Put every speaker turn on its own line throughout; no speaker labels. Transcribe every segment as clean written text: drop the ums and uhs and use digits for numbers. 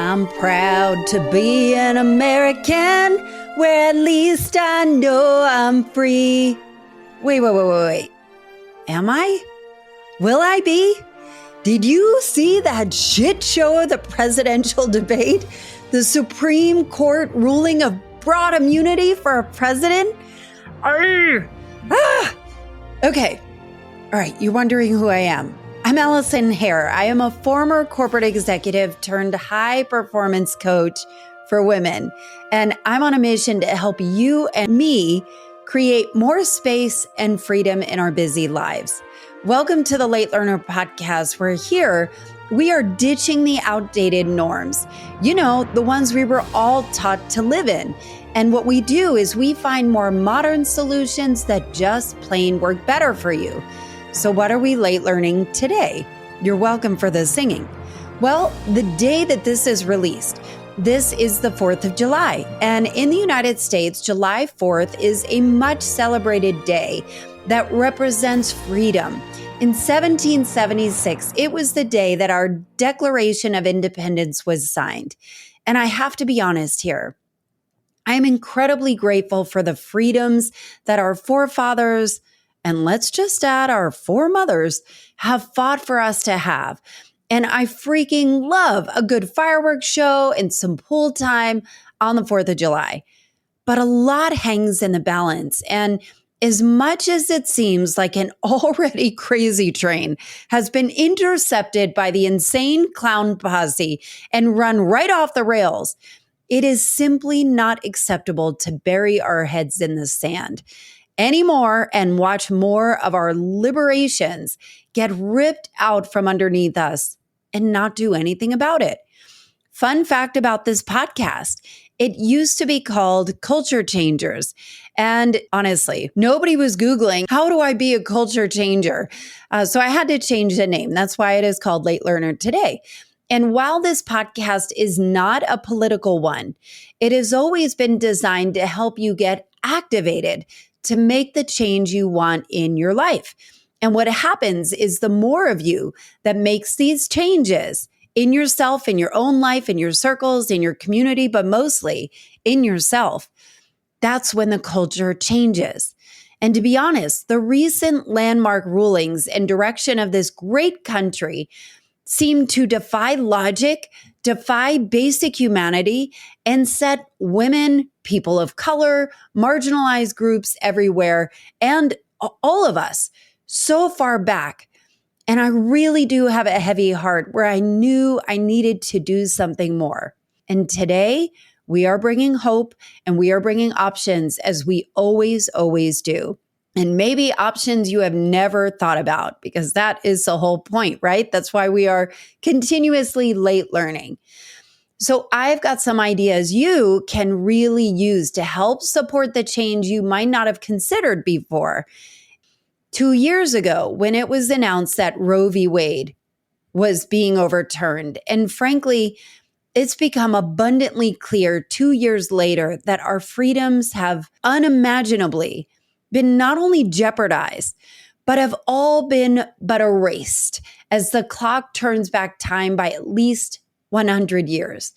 I'm proud to be an American, where at least I know I'm free. Wait. Am I? Will I be? Did you see that shit show of the presidential debate? The Supreme Court ruling of broad immunity for a president? Okay. All right, you're wondering who I am. I'm Allison Hare. I am a former corporate executive turned high performance coach for women. And I'm on a mission to help you and me create more space and freedom in our busy lives. Welcome to the Late Learner Podcast, where here we are ditching the outdated norms. You know, the ones we were all taught to live in. And what we do is we find more modern solutions that just plain work better for you. So what are we late learning today? You're welcome for the singing. Well, the day that this is released, this is the 4th of July. And in the United States, July 4th is a much celebrated day that represents freedom. In 1776, it was the day that our Declaration of Independence was signed. And I have to be honest here. I am incredibly grateful for the freedoms that our forefathers, and let's just add our foremothers, have fought for us to have. And I freaking love a good fireworks show and some pool time on the 4th of July. But a lot hangs in the balance. And as much as it seems like an already crazy train has been intercepted by the insane clown posse and run right off the rails, it is simply not acceptable to bury our heads in the sand anymore and watch more of our liberations get ripped out from underneath us and not do anything about it. Fun fact about this podcast, it used to be called Culture Changers. And honestly, nobody was Googling, how do I be a culture changer? So I had to change the name. That's why it is called Late Learner today. And while this podcast is not a political one, it has always been designed to help you get activated to make the change you want in your life. And what happens is the more of you that makes these changes in yourself, in your own life, in your circles, in your community, but mostly in yourself, that's when the culture changes. And to be honest, the recent landmark rulings and direction of this great country seem to defy logic, defy basic humanity, and set women, people of color, marginalized groups everywhere, and all of us so far back. And I really do have a heavy heart where I knew I needed to do something more. And today, we are bringing hope and we are bringing options, as we always do. And maybe options you have never thought about, because that is the whole point, right? That's why we are continuously late learning. So I've got some ideas you can really use to help support the change you might not have considered before. 2 years ago, when it was announced that Roe v. Wade was being overturned, and frankly, it's become abundantly clear 2 years later that our freedoms have unimaginably been not only jeopardized, but have all been but erased as the clock turns back time by at least 100 years.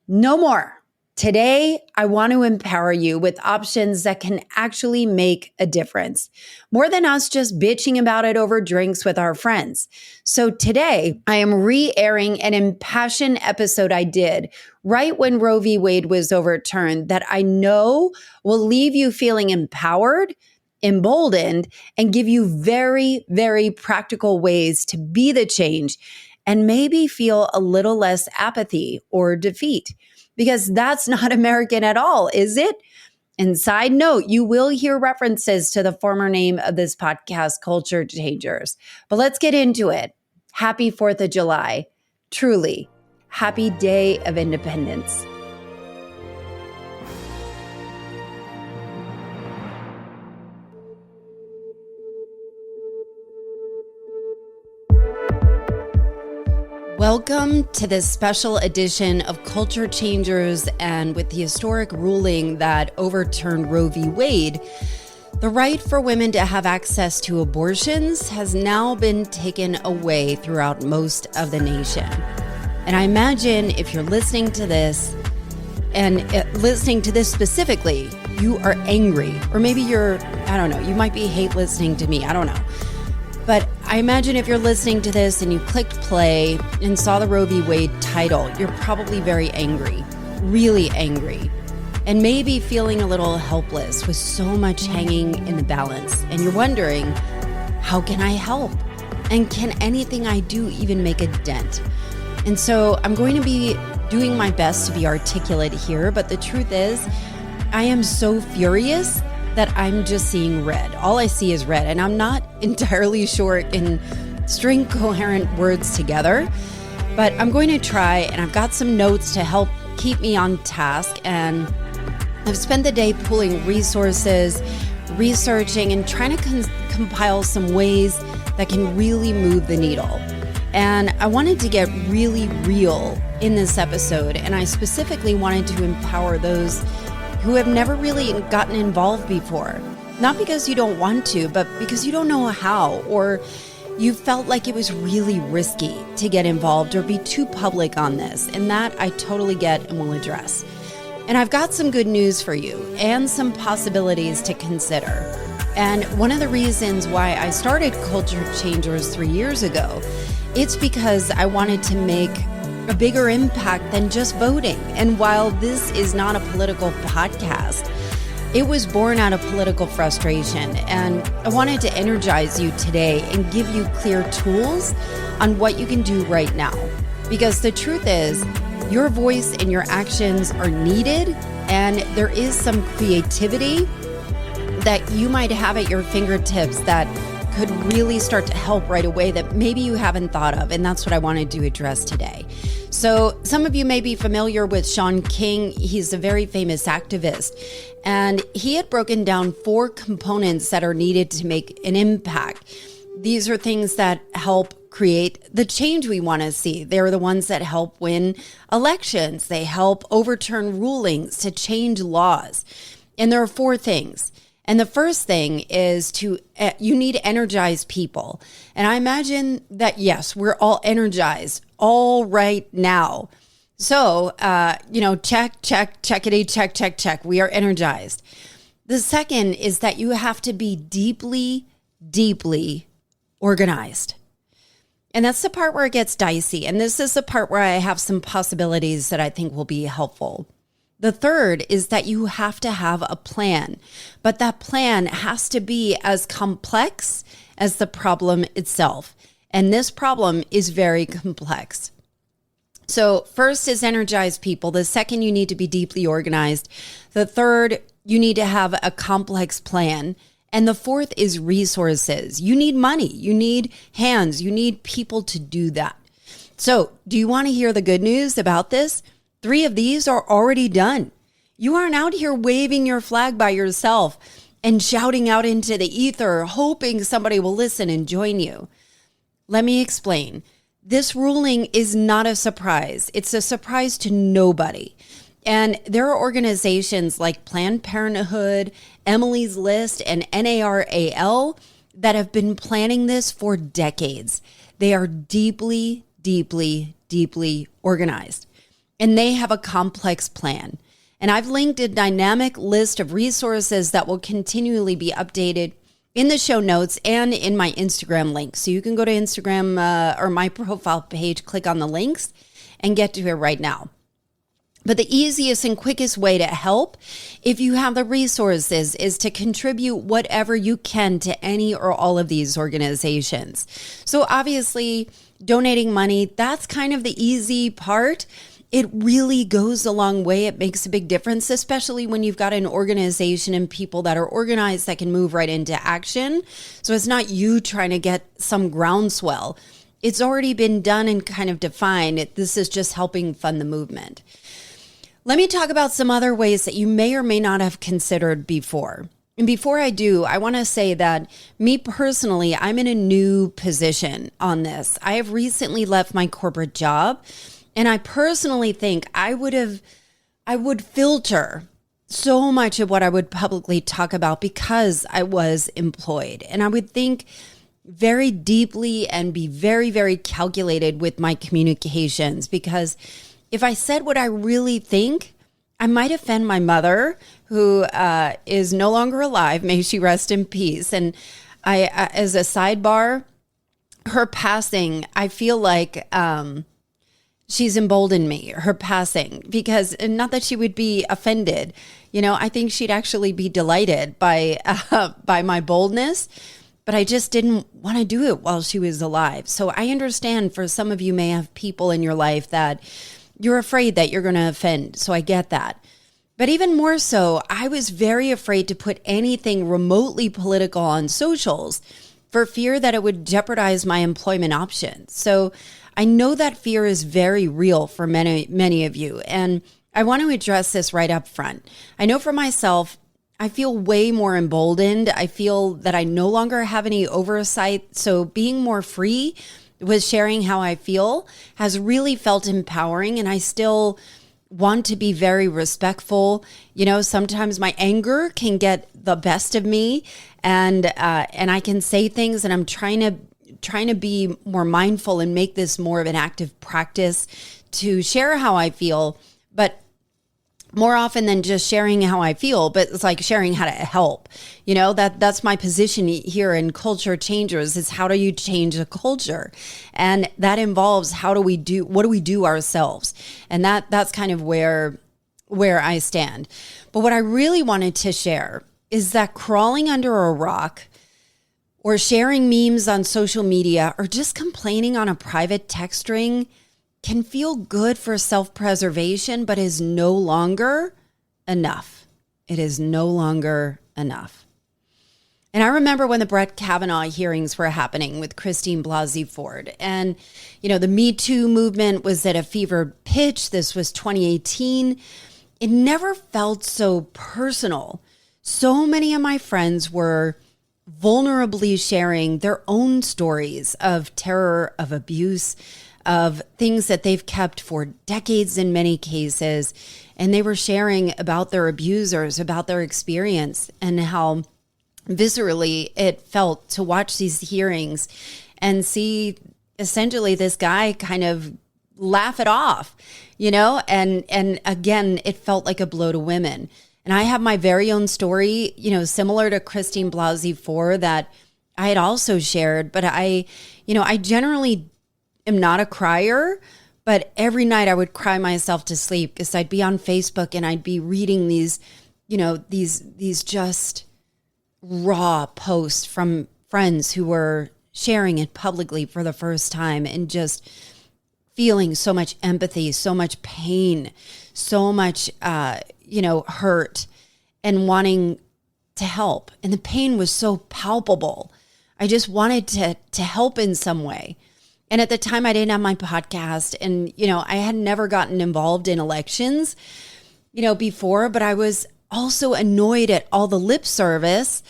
No more. Today, I want to empower you with options that can actually make a difference, more than us just bitching about it over drinks with our friends. So today, I am re-airing an impassioned episode I did right when Roe v. Wade was overturned that I know will leave you feeling empowered, emboldened, and give you very, very practical ways to be the change and maybe feel a little less apathy or defeat. Because that's not American at all, is it? And side note, you will hear references to the former name of this podcast, Culture Changers. But let's get into it. Happy 4th of July. Truly, happy Day of Independence. Welcome to this special edition of Culture Changers, and with the historic ruling that overturned Roe v. Wade, the right for women to have access to abortions has now been taken away throughout most of the nation. And I imagine if you're listening to this and listening to this specifically, you are angry, or maybe you might be hate listening to me. I don't know. But I imagine if you're listening to this and you clicked play and saw the Roe v. Wade title, you're probably very angry, really angry, and maybe feeling a little helpless with so much hanging in the balance. And you're wondering, how can I help? And can anything I do even make a dent? And so I'm going to be doing my best to be articulate here, but the truth is, I am so furious that I'm just seeing red. All I see is red, and I'm not entirely sure it can string coherent words together, but I'm going to try, and I've got some notes to help keep me on task, and I've spent the day pulling resources, researching, and trying to compile some ways that can really move the needle. And I wanted to get really real in this episode, and I specifically wanted to empower those who have never really gotten involved before. Not because you don't want to, but because you don't know how, or you felt like it was really risky to get involved or be too public on this. And that I totally get and will address. And I've got some good news for you and some possibilities to consider. And one of the reasons why I started Culture Changers 3 years ago, it's because I wanted to make a bigger impact than just voting. And while this is not a political podcast, it was born out of political frustration. And I wanted to energize you today and give you clear tools on what you can do right now. Because the truth is, your voice and your actions are needed, and there is some creativity that you might have at your fingertips that could really start to help right away that maybe you haven't thought of. And that's what I wanted to address today. So some of you may be familiar with Shaun King. He's a very famous activist, and he had broken down 4 components that are needed to make an impact. These are things that help create the change we want to see. They're the ones that help win elections. They help overturn rulings, to change laws. And there are 4 things. And the first thing is you need energized people. And I imagine that, yes, we're all energized all right now. So, check. We are energized. The second is that you have to be deeply, deeply organized. And that's the part where it gets dicey. And this is the part where I have some possibilities that I think will be helpful. The third is that you have to have a plan, but that plan has to be as complex as the problem itself. And this problem is very complex. So first is energize people. The second, you need to be deeply organized. The third, you need to have a complex plan. And the fourth is resources. You need money, you need hands, you need people to do that. So do you want to hear the good news about this? 3 of these are already done. You aren't out here waving your flag by yourself and shouting out into the ether, hoping somebody will listen and join you. Let me explain. This ruling is not a surprise. It's a surprise to nobody. And there are organizations like Planned Parenthood, Emily's List, and NARAL that have been planning this for decades. They are deeply, deeply, deeply organized. And they have a complex plan. And I've linked a dynamic list of resources that will continually be updated in the show notes and in my Instagram link. So you can go to Instagram or my profile page, click on the links, and get to it right now. But the easiest and quickest way to help, if you have the resources, is to contribute whatever you can to any or all of these organizations. So obviously, donating money, that's kind of the easy part. It really goes a long way. It makes a big difference, especially when you've got an organization and people that are organized that can move right into action. So it's not you trying to get some groundswell. It's already been done and kind of defined. This is just helping fund the movement. Let me talk about some other ways that you may or may not have considered before. And before I do, I want to say that me personally, I'm in a new position on this. I have recently left my corporate job. And I personally think I would filter so much of what I would publicly talk about because I was employed. And I would think, very deeply and be very, very calculated with my communications, because if I said what I really think, I might offend my mother, who is no longer alive. May she rest in peace. And I, as a sidebar, her passing, I feel like she's emboldened me, her passing, because not that she would be offended. I think she'd actually be delighted by my boldness, but I just didn't want to do it while she was alive. So I understand for some of you may have people in your life that you're afraid that you're going to offend. So I get that. But even more so, I was very afraid to put anything remotely political on socials for fear that it would jeopardize my employment options. So I know that fear is very real for many of you. And I want to address this right up front. I know for myself, I feel way more emboldened. I feel that I no longer have any oversight. So being more free with sharing how I feel has really felt empowering. And I still want to be very respectful. Sometimes my anger can get the best of me, and I can say things, and I'm trying to be more mindful and make this more of an active practice to share how I feel, but more often than just sharing how I feel, but it's like sharing how to help. That's my position here in Culture Changers, is how do you change a culture? And that involves what do we do ourselves? And that's kind of where I stand. But what I really wanted to share is that crawling under a rock or sharing memes on social media or just complaining on a private text string can feel good for self-preservation, but is no longer enough. It is no longer enough. And I remember when the Brett Kavanaugh hearings were happening with Christine Blasey Ford, and the Me Too movement was at a fevered pitch. This was 2018. It never felt so personal. So many of my friends were vulnerably sharing their own stories of terror, of abuse, of things that they've kept for decades in many cases. And they were sharing about their abusers, about their experience, and how viscerally it felt to watch these hearings and see essentially this guy kind of laugh it off, and again, it felt like a blow to women. And I have my very own story, similar to Christine Blasey Ford, that I had also shared, but I generally am not a crier, but every night I would cry myself to sleep because I'd be on Facebook and I'd be reading these just raw posts from friends who were sharing it publicly for the first time and just feeling so much empathy, so much pain, so much, hurt, and wanting to help. And the pain was so palpable. I just wanted to help in some way. And at the time I didn't have my podcast, and, I had never gotten involved in elections, before, but I was also annoyed at all the lip service,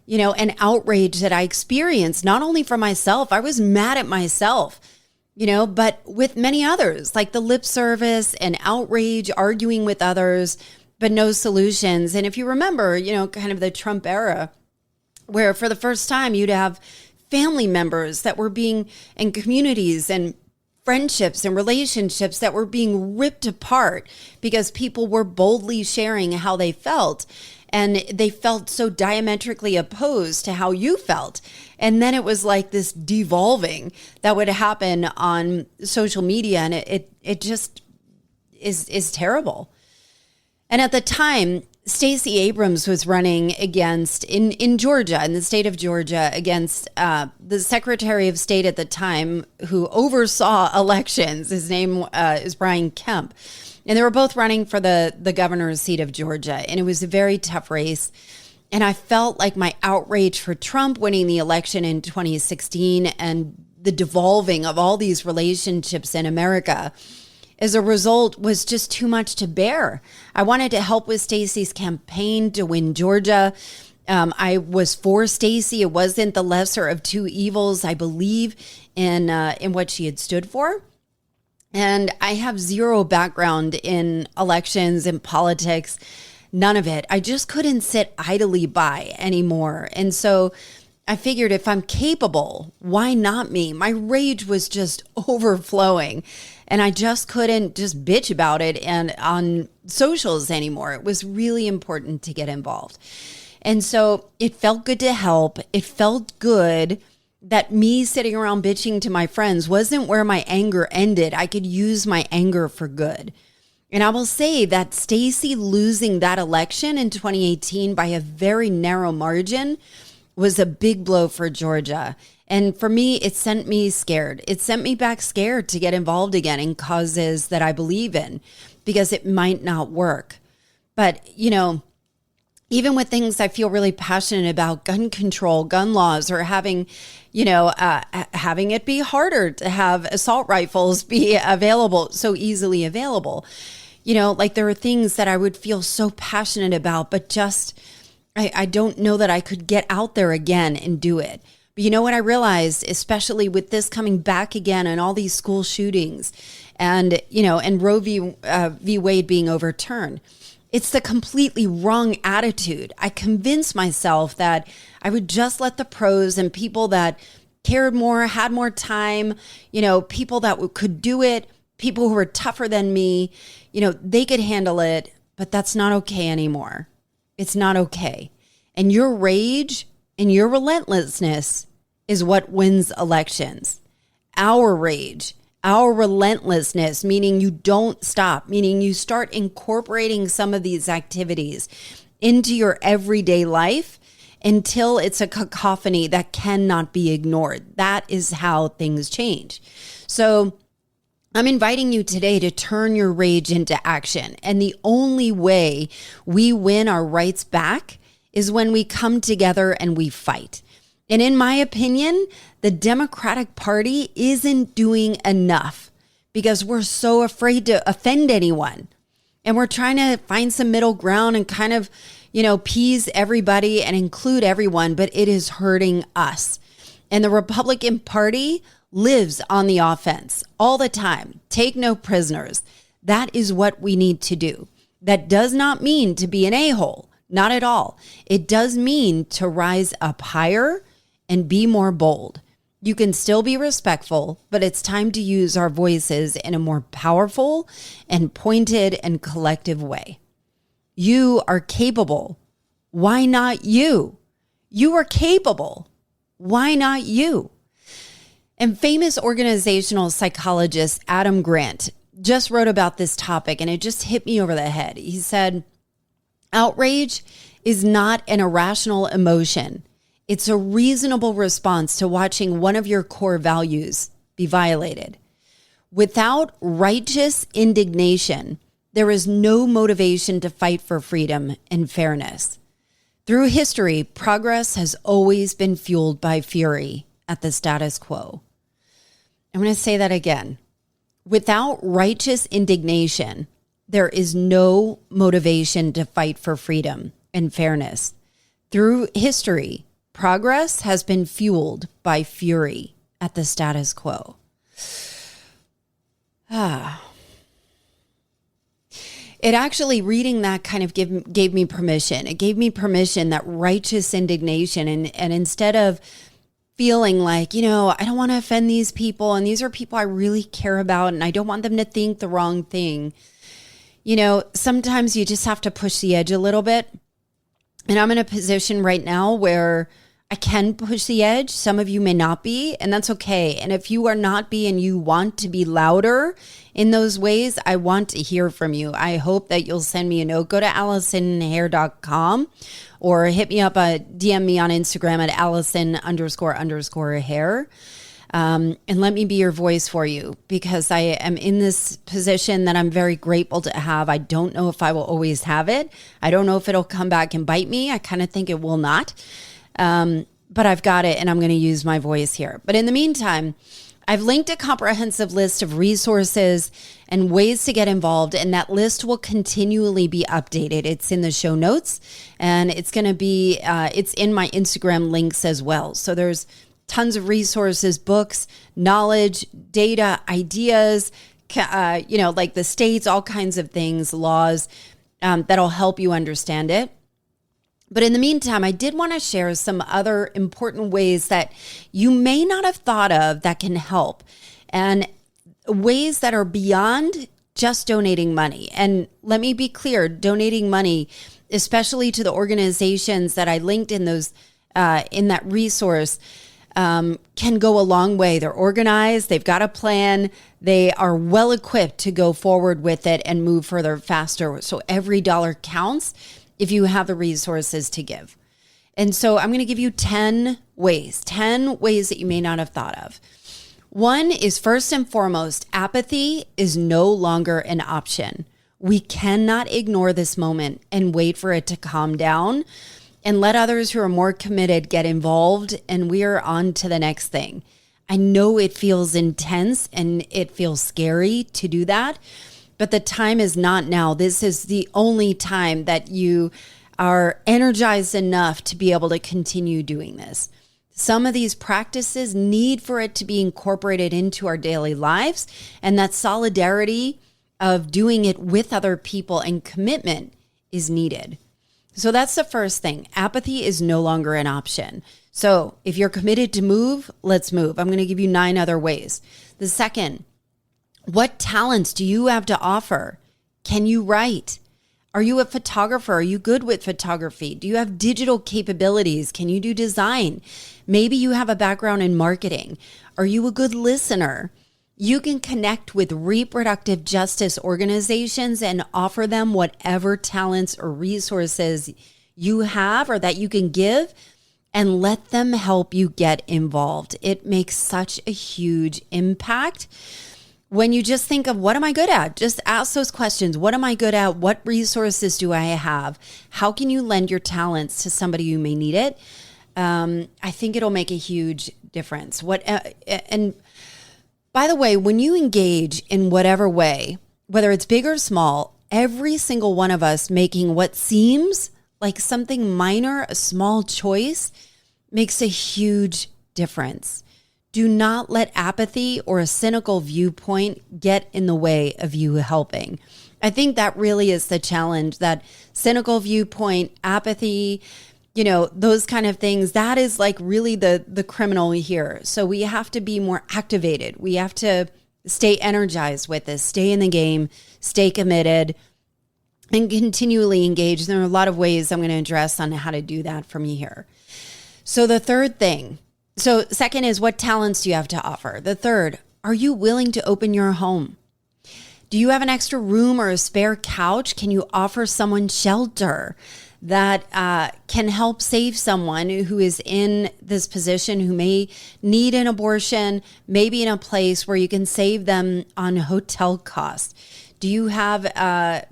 and outrage that I experienced, not only for myself, I was mad at myself, but with many others, like the lip service and outrage, arguing with others, but no solutions. And if you remember, kind of the Trump era, where for the first time you'd have family members that were and communities and friendships and relationships that were being ripped apart because people were boldly sharing how they felt. And they felt so diametrically opposed to how you felt. And then it was like this devolving that would happen on social media. And it just is terrible. And at the time, Stacey Abrams was running against, in Georgia, in the state of Georgia, against the Secretary of State at the time who oversaw elections. His name is Brian Kemp. And they were both running for the governor's seat of Georgia. And it was a very tough race. And I felt like my outrage for Trump winning the election in 2016 and the devolving of all these relationships in America as a result was just too much to bear. I wanted to help with Stacey's campaign to win Georgia. I was for Stacey. It wasn't the lesser of two evils, I believe, in what she had stood for. And I have zero background in elections and politics, none of it. I just couldn't sit idly by anymore. And so I figured if I'm capable, why not me? My rage was just overflowing, and I just couldn't just bitch about it and on socials anymore. It was really important to get involved. And so it felt good to help. It felt good that me sitting around bitching to my friends wasn't where my anger ended. I could use my anger for good. And I will say that Stacey losing that election in 2018 by a very narrow margin was a big blow for Georgia. And for me, it sent me scared. It sent me back scared to get involved again in causes that I believe in, because it might not work. But, you know, even with things I feel really passionate about, gun control, gun laws, or having, having it be harder to have assault rifles be available, so easily available. Like there are things that I would feel so passionate about, but just, I don't know that I could get out there again and do it. But you know what I realized, especially with this coming back again and all these school shootings and, and Roe v. Wade being overturned, it's the completely wrong attitude. I convinced myself that I would just let the pros and people that cared more, had more time, people that could do it, people who were tougher than me, they could handle it, but that's not okay anymore. It's not okay. And your rage and your relentlessness is what wins elections. Our rage, our relentlessness, meaning you don't stop, meaning you start incorporating some of these activities into your everyday life until it's a cacophony that cannot be ignored. That is how things change. So I'm inviting you today to turn your rage into action. And the only way we win our rights back is when we come together and we fight. And in my opinion, the Democratic Party isn't doing enough because we're so afraid to offend anyone. And we're trying to find some middle ground and kind of, appease everybody and include everyone, but it is hurting us. And the Republican Party lives on the offense all the time. Take no prisoners. That is what we need to do. That does not mean to be an a-hole. Not at all. It does mean to rise up higher and be more bold. You can still be respectful, but it's time to use our voices in a more powerful and pointed and collective way. You are capable. Why not you? You are capable. Why not you? And famous organizational psychologist Adam Grant just wrote about this topic, and it just hit me over the head. He said, outrage is not an irrational emotion. It's a reasonable response to watching one of your core values be violated. Without righteous indignation, there is no motivation to fight for freedom and fairness. Through history, progress has always been fueled by fury at the status quo. I'm going to say that again. Without righteous indignation, there is no motivation to fight for freedom and fairness. Through history, progress has been fueled by fury at the status quo. It actually, reading that kind of gave me permission. It gave me permission, that righteous indignation. And instead of feeling like, I don't want to offend these people, and these are people I really care about, and I don't want them to think the wrong thing. Sometimes you just have to push the edge a little bit. And I'm in a position right now where I can push the edge. Some of you may not be, and that's okay. And if you are not be and you want to be louder in those ways, I want to hear from you. I hope that you'll send me a note. Go to AllisonHair.com or hit me up, DM me on Instagram at Allison__hair. And let me be your voice for you, because I am in this position that I'm very grateful to have. I don't know if I will always have it. I don't know if it'll come back and bite me. I kind of think it will not. But I've got it, and I'm going to use my voice here. But in the meantime, I've linked a comprehensive list of resources and ways to get involved, and that list will continually be updated. It's in the show notes, and it's going to be, it's in my Instagram links as well. So there's tons of resources, books, knowledge, data, ideas, like the states, all kinds of things, laws, that'll help you understand it. But in the meantime, I did want to share some other important ways that you may not have thought of that can help, and ways that are beyond just donating money. And let me be clear, donating money, especially to the organizations that I linked in those in that resource, can go a long way. They're organized, they've got a plan, they are well equipped to go forward with it and move further faster. So every dollar counts if you have the resources to give. And so I'm going to give you 10 ways that you may not have thought of. One is, first and foremost, apathy is no longer an option. We cannot ignore this moment and wait for it to calm down and let others who are more committed get involved, and we are on to the next thing. I know it feels intense and it feels scary to do that, but the time is not now. This is the only time that you are energized enough to be able to continue doing this. Some of these practices need for it to be incorporated into our daily lives, and that solidarity of doing it with other people and commitment is needed. So that's the first thing. Apathy is no longer an option. So if you're committed to move, let's move. I'm going to give you 9 other ways. The second, what talents do you have to offer? Can you write? Are you a photographer? Are you good with photography? Do you have digital capabilities? Can you do design? Maybe you have a background in marketing. Are you a good listener? You can connect with reproductive justice organizations and offer them whatever talents or resources you have or that you can give, and let them help you get involved. It makes such a huge impact. When you just think of, what am I good at? Just ask those questions. What am I good at? What resources do I have? How can you lend your talents to somebody who may need it? I think it'll make a huge difference. And by the way, when you engage in whatever way, whether it's big or small, every single one of us making what seems like something minor, a small choice, makes a huge difference. Do not let apathy or a cynical viewpoint get in the way of you helping. I think that really is the challenge, that cynical viewpoint, apathy, those kind of things, that is like really the criminal here. So we have to be more activated. We have to stay energized with this, stay in the game, stay committed, and continually engage. There are a lot of ways I'm going to address on how to do that from here. So the third thing, second is, what talents do you have to offer? The third, are you willing to open your home? Do you have an extra room or a spare couch? Can you offer someone shelter that can help save someone who is in this position, who may need an abortion, maybe in a place where you can save them on hotel costs? Do you have a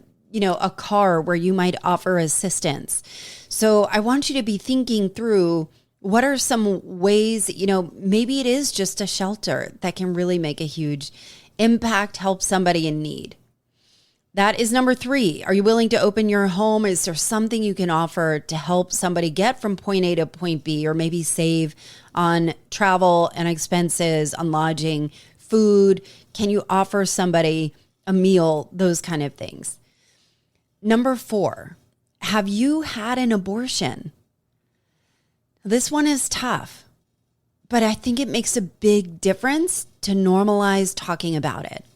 car where you might offer assistance? So I want you to be thinking through, what are some ways, maybe it is just a shelter that can really make a huge impact, help somebody in need. That is number 3. Are you willing to open your home? Is there something you can offer to help somebody get from point A to point B, or maybe save on travel and expenses, on lodging, food? Can you offer somebody a meal? Those kind of things. Number 4, have you had an abortion? This one is tough, but I think it makes a big difference to normalize talking about it.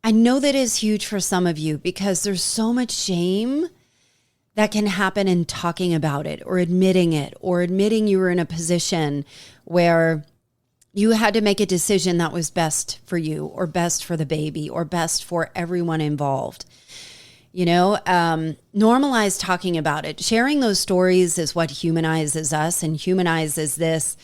I know that is huge for some of you because there's so much shame that can happen in talking about it, or admitting you were in a position where you had to make a decision that was best for you, or best for the baby, or best for everyone involved. Normalize talking about it. Sharing those stories is what humanizes us and humanizes this,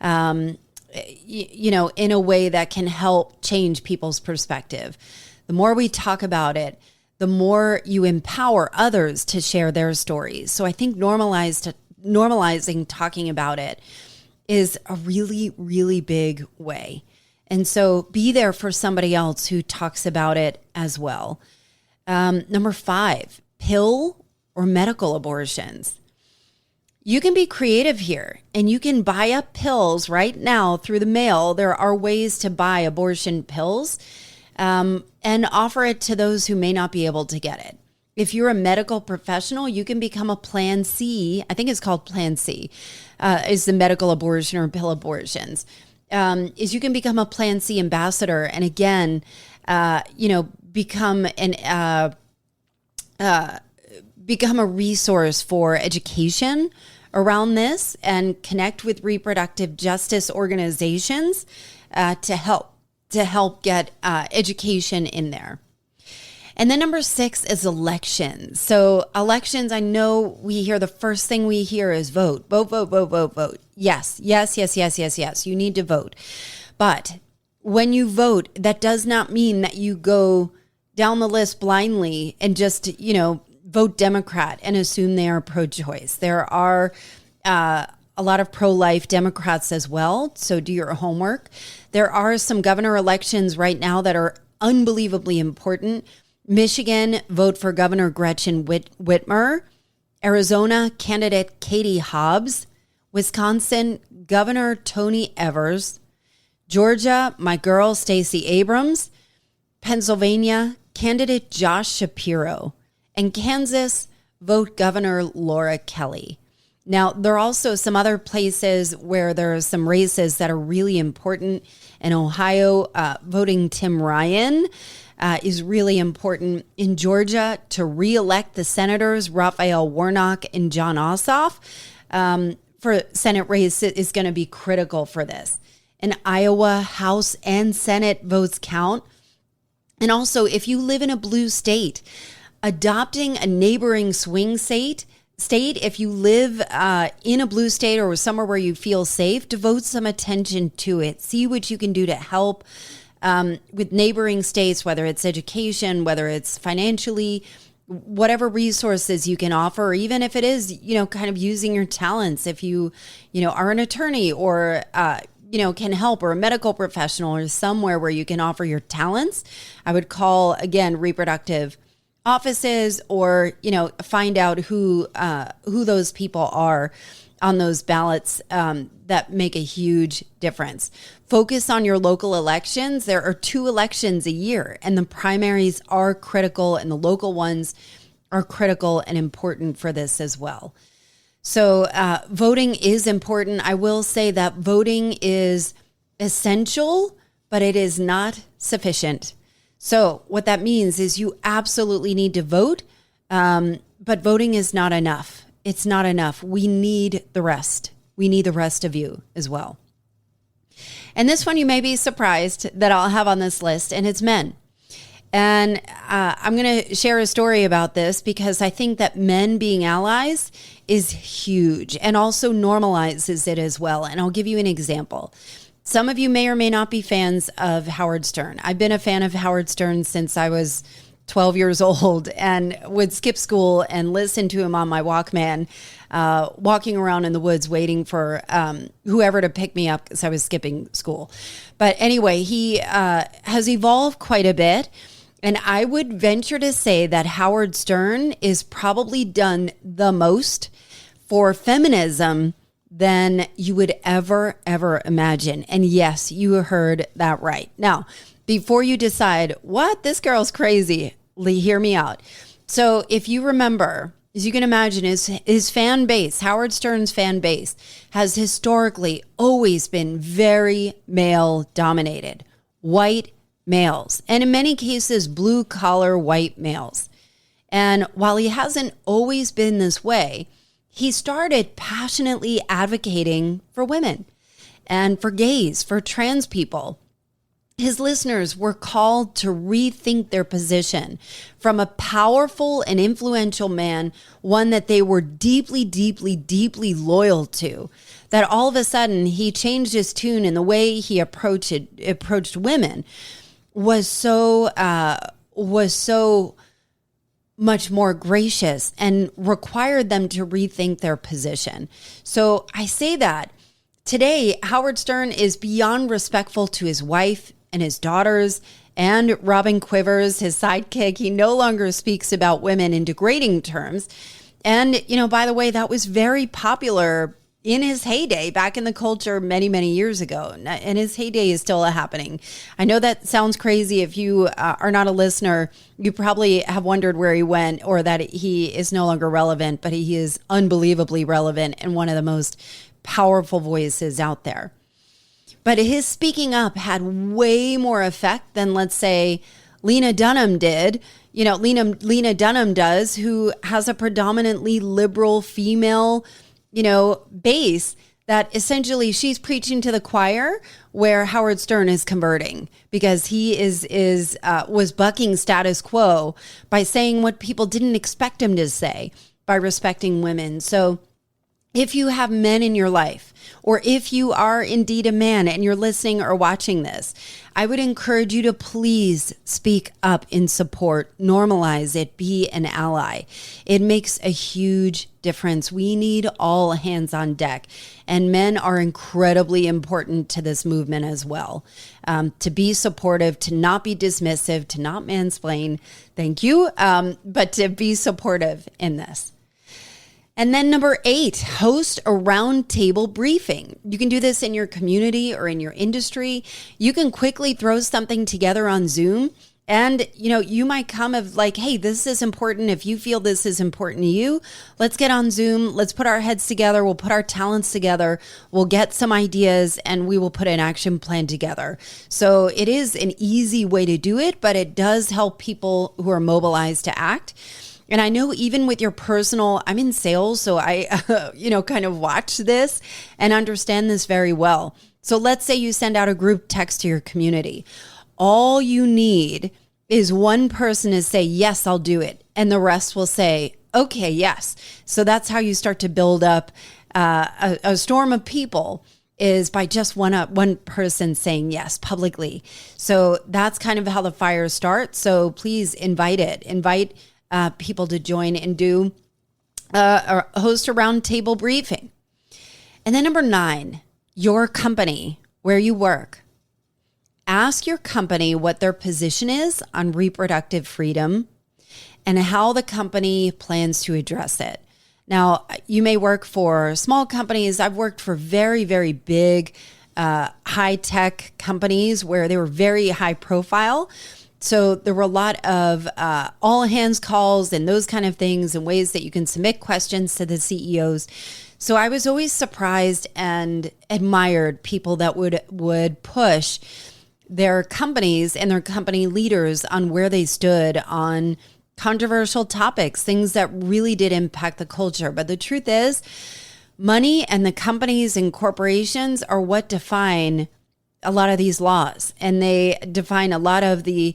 in a way that can help change people's perspective. The more we talk about it, the more you empower others to share their stories. So I think normalizing talking about it is a really, really big way. And so be there for somebody else who talks about it as well. Number 5, pill or medical abortions. You can be creative here, and you can buy up pills right now through the mail. There are ways to buy abortion pills and offer it to those who may not be able to get it. If you're a medical professional, you can become a Plan C. I think it's called Plan C, is the medical abortion or pill abortions. Is you can become a Plan C ambassador, and again, become a resource for education around this, and connect with reproductive justice organizations to help get education in there. And then number 6 is elections. So elections, I know we hear the first thing we hear is vote. Vote. Yes. You need to vote. But when you vote, that does not mean that you go down the list blindly and just, vote Democrat and assume they are pro-choice. There are a lot of pro-life Democrats as well. So do your homework. There are some governor elections right now that are unbelievably important. Michigan, vote for Governor Gretchen Whitmer. Arizona, candidate Katie Hobbs. Wisconsin, Governor Tony Evers. Georgia, my girl Stacey Abrams. Pennsylvania, candidate Josh Shapiro. And Kansas, vote Governor Laura Kelly. Now, there are also some other places where there are some races that are really important. In Ohio, voting Tim Ryan is really important. In Georgia, to reelect the senators, Raphael Warnock and John Ossoff, for Senate race is going to be critical for this. In Iowa, House and Senate votes count. And also, if you live in a blue state, adopting a neighboring swing state, if you live in a blue state or somewhere where you feel safe, devote some attention to it. See what you can do to help with neighboring states, whether it's education, whether it's financially, whatever resources you can offer, or even if it is, kind of using your talents. If you, are an attorney or, can help, or a medical professional or somewhere where you can offer your talents, I would call, again, reproductive offices, or find out who those people are on those ballots that make a huge difference. Focus on your local elections. There are 2 elections a year, and the primaries are critical, and the local ones are critical and important for this as well. So voting is important. I will say that voting is essential, but it is not sufficient. So what that means is you absolutely need to vote, but voting is not enough. It's not enough. We need the rest. We need the rest of you as well. And this one, you may be surprised that I'll have on this list, and it's men. And I'm going to share a story about this because I think that men being allies is huge, and also normalizes it as well. And I'll give you an example. Some of you may or may not be fans of Howard Stern. I've been a fan of Howard Stern since I was 12 years old, and would skip school and listen to him on my Walkman, walking around in the woods waiting for whoever to pick me up because I was skipping school. But anyway, he has evolved quite a bit. And I would venture to say that Howard Stern is probably done the most for feminism than you would ever imagine. And yes, you heard that right. Now, before you decide, what, this girl's crazy, hear me out. So if you remember, as you can imagine, his fan base, Howard Stern's fan base, has historically always been very male dominated, white males, and in many cases, blue collar white males. And while he hasn't always been this way, he started passionately advocating for women and for gays, for trans people. His listeners were called to rethink their position from a powerful and influential man, one that they were deeply loyal to, that all of a sudden he changed his tune, and the way he approached women was so much more gracious and required them to rethink their position. So I say that today, Howard Stern is beyond respectful to his wife and his daughters and Robin Quivers, his sidekick. He no longer speaks about women in degrading terms. And, by the way, that was very popular in his heyday back in the culture many, many years ago. And his heyday is still happening. I know that sounds crazy. If you are not a listener, you probably have wondered where he went or that he is no longer relevant, but he is unbelievably relevant and one of the most powerful voices out there. But his speaking up had way more effect than, let's say, Lena Dunham did. You know, Lena Dunham does, who has a predominantly liberal female, base that essentially she's preaching to the choir, where Howard Stern is converting because he was bucking status quo by saying what people didn't expect him to say, by respecting women. So if you have men in your life, or if you are indeed a man and you're listening or watching this, I would encourage you to please speak up in support, normalize it, be an ally. It makes a huge difference. We need all hands on deck, and men are incredibly important to this movement as well. To be supportive, to not be dismissive, to not mansplain, thank you, but to be supportive in this. And then number 8, host a roundtable briefing. You can do this in your community or in your industry. You can quickly throw something together on Zoom, and you might come of like, hey, this is important. If you feel this is important to you, let's get on Zoom. Let's put our heads together. We'll put our talents together. We'll get some ideas, and we will put an action plan together. So it is an easy way to do it, but it does help people who are mobilized to act. And I know even with your personal, I'm in sales, so I, kind of watch this and understand this very well. So let's say you send out a group text to your community. All you need is one person to say, yes, I'll do it. And the rest will say, okay, yes. So that's how you start to build up a storm of people, is by just one person saying yes publicly. So that's kind of how the fire starts. So please invite people to join and do or host a roundtable briefing. And then number 9, your company, where you work. Ask your company what their position is on reproductive freedom and how the company plans to address it. Now, you may work for small companies. I've worked for very, very big, high-tech companies where they were very high profile. So there were a lot of all hands calls and those kind of things, and ways that you can submit questions to the CEOs. So I was always surprised and admired people that would push their companies and their company leaders on where they stood on controversial topics, things that really did impact the culture. But the truth is, money and the companies and corporations are what define a lot of these laws, and they define a lot of the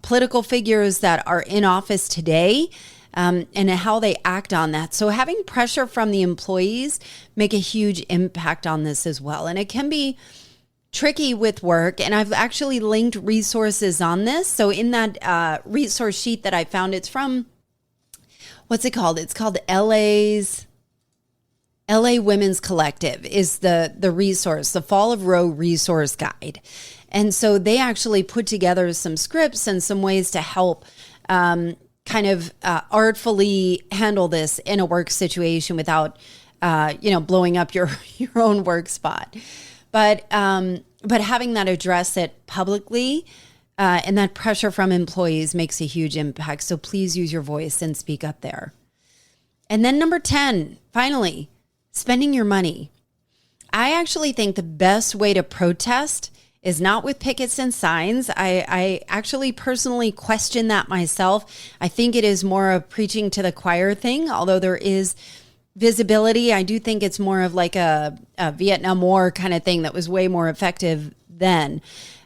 political figures that are in office today, and how they act on that. So having pressure from the employees make a huge impact on this as well. And it can be tricky with work, and I've actually linked resources on this. So in that resource sheet that I found, it's from, what's it called? It's called LA Women's Collective is the resource, the Fall of Roe resource guide. And so they actually put together some scripts and some ways to help artfully handle this in a work situation without, blowing up your own work spot. But having that address it publicly and that pressure from employees makes a huge impact. So please use your voice and speak up there. And then number 10, finally, spending your money. I actually think the best way to protest is not with pickets and signs. I actually personally question that myself. I think it is more of preaching to the choir thing, although there is visibility. I do think it's more of like a Vietnam War kind of thing that was way more effective then.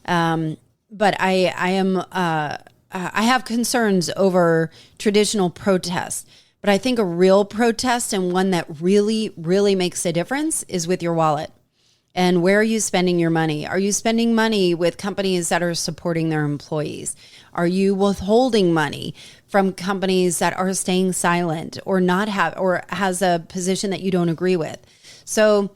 But I have concerns over traditional protests. But I think a real protest, and one that really, really makes a difference, is with your wallet. And where are you spending your money? Are you spending money with companies that are supporting their employees? Are you withholding money from companies that are staying silent or has a position that you don't agree with? So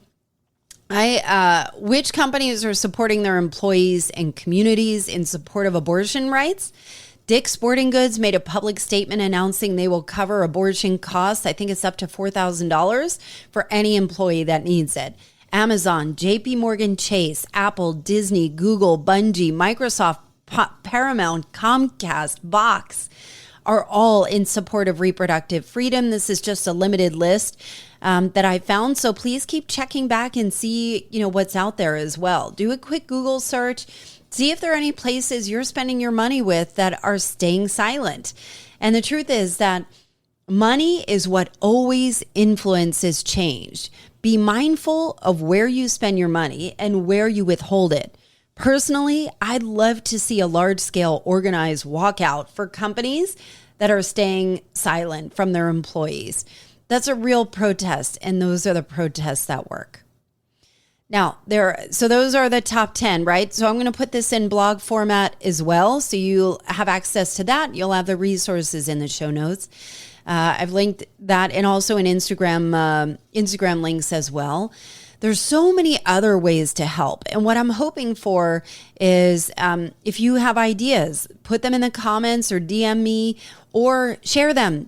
which companies are supporting their employees and communities in support of abortion rights? Dick's Sporting Goods made a public statement announcing they will cover abortion costs. I think it's up to $4,000 for any employee that needs it. Amazon, JP Morgan Chase, Apple, Disney, Google, Bungie, Microsoft, Paramount, Comcast, Vox are all in support of reproductive freedom. This is just a limited list that I found. So please keep checking back and see, what's out there as well. Do a quick Google search. See if there are any places you're spending your money with that are staying silent. And the truth is that money is what always influences change. Be mindful of where you spend your money and where you withhold it. Personally, I'd love to see a large-scale organized walkout for companies that are staying silent from their employees. That's a real protest, and those are the protests that work. Now, so those are the top 10, right? So I'm going to put this in blog format as well, so you'll have access to that. You'll have the resources in the show notes. I've linked that, and also in Instagram links as well. There's so many other ways to help. And what I'm hoping for is if you have ideas, put them in the comments or DM me or share them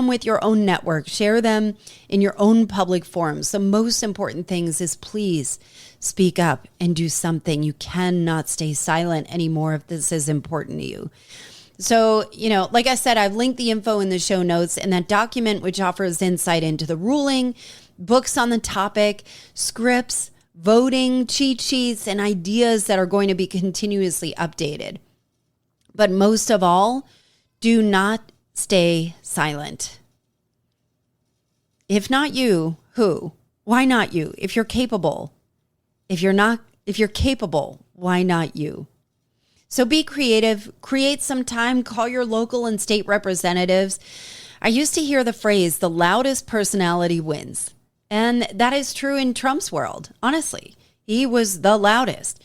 with your own network, share them in your own public forums. The most important things is please speak up and do something. You cannot stay silent anymore if this is important to you. So, like I said, I've linked the info in the show notes, and that document, which offers insight into the ruling, books on the topic, scripts, voting, cheat sheets, and ideas that are going to be continuously updated. But most of all, do not stay silent. If not you, who? Why not you? If you're capable. If you're capable, why not you? So be creative, create some time, call your local and state representatives. I used to hear the phrase, the loudest personality wins. And that is true in Trump's world. Honestly, he was the loudest.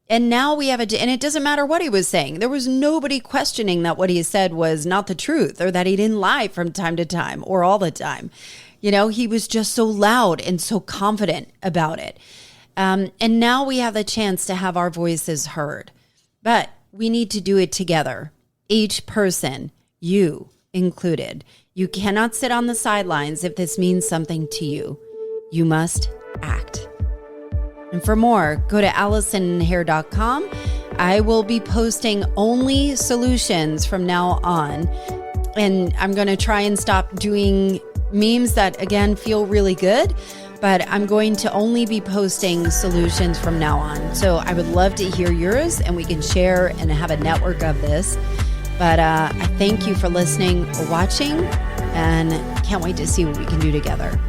And now we have and it doesn't matter what he was saying. There was nobody questioning that what he said was not the truth or that he didn't lie from time to time or all the time. He was just so loud and so confident about it. And now we have the chance to have our voices heard. But we need to do it together. Each person, you included. You cannot sit on the sidelines if this means something to you. You must act. And for more, go to AllisonHair.com. I will be posting only solutions from now on. And I'm going to try and stop doing memes that, again, feel really good. But I'm going to only be posting solutions from now on. So I would love to hear yours, and we can share and have a network of this. But I thank you for listening or watching, and can't wait to see what we can do together.